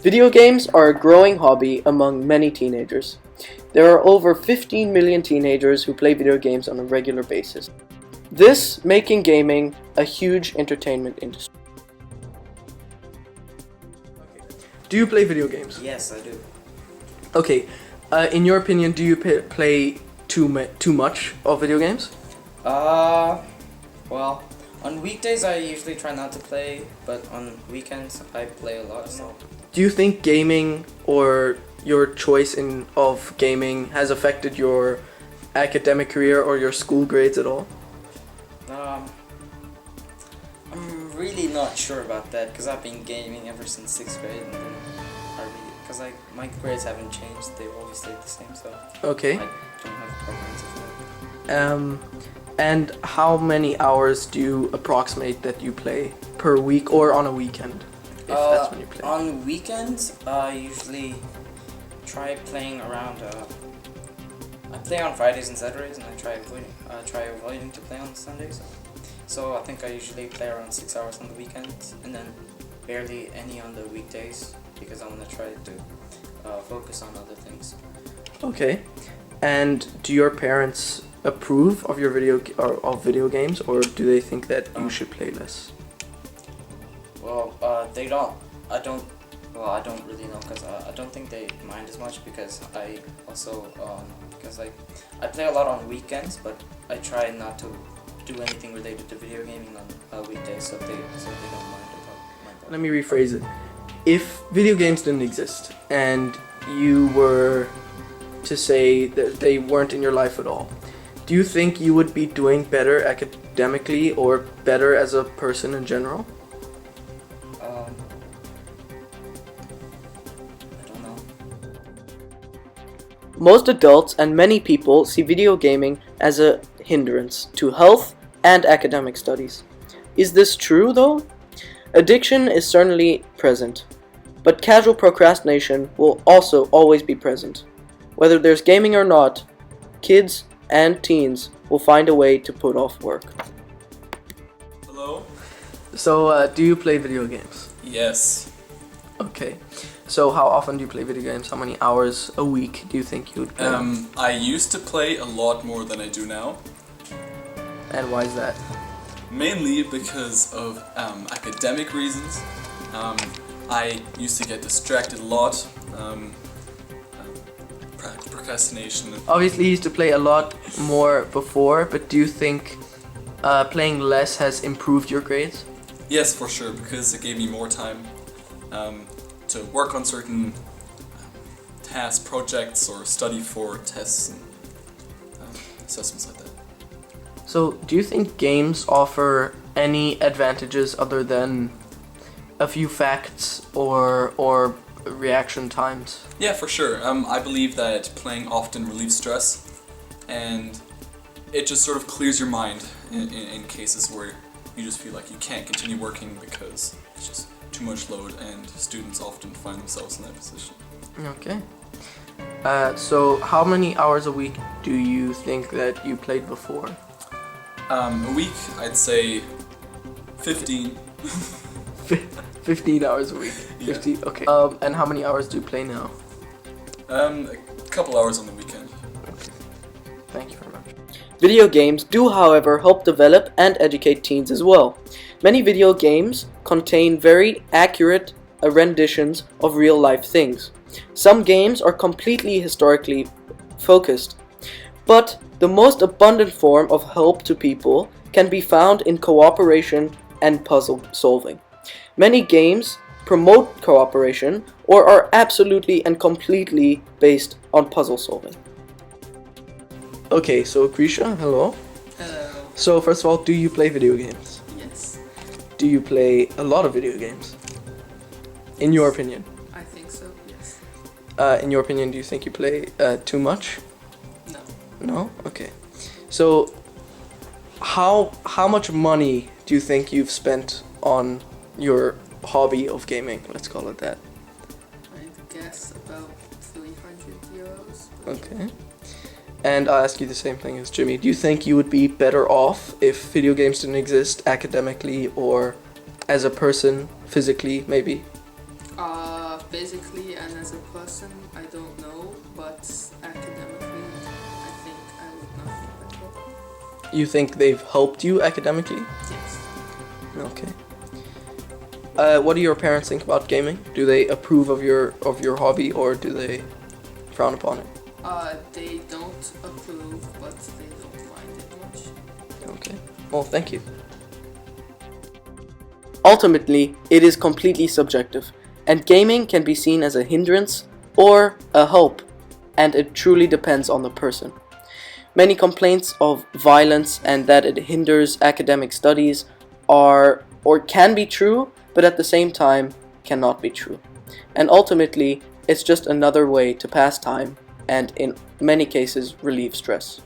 Video games are a growing hobby among many teenagers. There are over 15 million teenagers who play video games on a regular basis. This making gaming a huge entertainment industry. Do you play video games? Yes, I do. Okay, in your opinion, do you play too much of video games? Well, on weekdays I usually try not to play, but on weekends I play a lot. So. Do you think gaming or your choice of gaming has affected your academic career or your school grades at all? I'm really not sure about that because I've been gaming ever since 6th grade, and then because my grades haven't changed, they've always stayed the same. So Okay. I don't have preference for that. And how many hours do you approximate that you play per week or on a weekend? If that's when you play. On weekends, I usually try playing around. I play on Fridays and Saturdays, and I try avoiding to play on Sundays. So I think I usually play around 6 hours on the weekends, and then barely any on the weekdays because I want to try to focus on other things. Okay. And do your parents approve of your video games, or do they think that you should play less? Well, they don't. I don't. Well, I don't really know because I don't think they mind as much because I also because I play a lot on weekends, but I try not to do anything related to video gaming on weekdays, so they don't mind about my part. Let me rephrase it. If video games didn't exist and you were to say that they weren't in your life at all, do you think you would be doing better academically or better as a person in general? I don't know. Most adults and many people see video gaming as a hindrance to health and academic studies. Is this true though? Addiction is certainly present, but casual procrastination will also always be present. Whether there's gaming or not, kids and teens will find a way to put off work. Hello? So, do you play video games? Yes. Okay. So, how often do you play video games? How many hours a week do you think you would play? I used to play a lot more than I do now. And why is that? Mainly because of academic reasons. I used to get distracted a lot. Procrastination. Obviously, you used to play a lot more before, but do you think playing less has improved your grades? Yes, for sure, because it gave me more time to work on certain tasks, projects, or study for tests and assessments like that. So, do you think games offer any advantages other than a few facts or reaction times? Yeah, for sure. I believe that playing often relieves stress, and it just sort of clears your mind in cases where you just feel like you can't continue working because it's just too much load, and students often find themselves in that position. Okay. So, how many hours a week do you think that you played before? A week, I'd say 15. 15 hours a week. Yeah. 15. Okay. And how many hours do you play now? A couple hours on the weekend. Okay. Thank you very much. Video games do, however, help develop and educate teens as well. Many video games contain very accurate renditions of real-life things. Some games are completely historically focused, but the most abundant form of help to people can be found in cooperation and puzzle solving. Many games promote cooperation or are absolutely and completely based on puzzle solving. Okay, so Krisha, hello. Hello. So first of all, do you play video games? Yes. Do you play a lot of video games? In your opinion? I think so, yes. In your opinion, do you think you play too much? No. No? Okay. So how much money do you think you've spent on your hobby of gaming? Let's call it that. I'd guess about 300 euros. Okay. And I'll ask you the same thing as Jimmy. Do you think you would be better off if video games didn't exist academically or as a person, physically, maybe? Physically and as a person, I don't know, but academically, I think I would not feel better. You think they've helped you academically? Yes. Okay. What do your parents think about gaming? Do they approve of your hobby, or do they frown upon it? They don't approve, but they don't mind it much. Okay. Well, thank you. Ultimately, it is completely subjective, and gaming can be seen as a hindrance or a help, and it truly depends on the person. Many complaints of violence and that it hinders academic studies are or can be true, but at the same time cannot be true. And ultimately, it's just another way to pass time and in many cases relieve stress.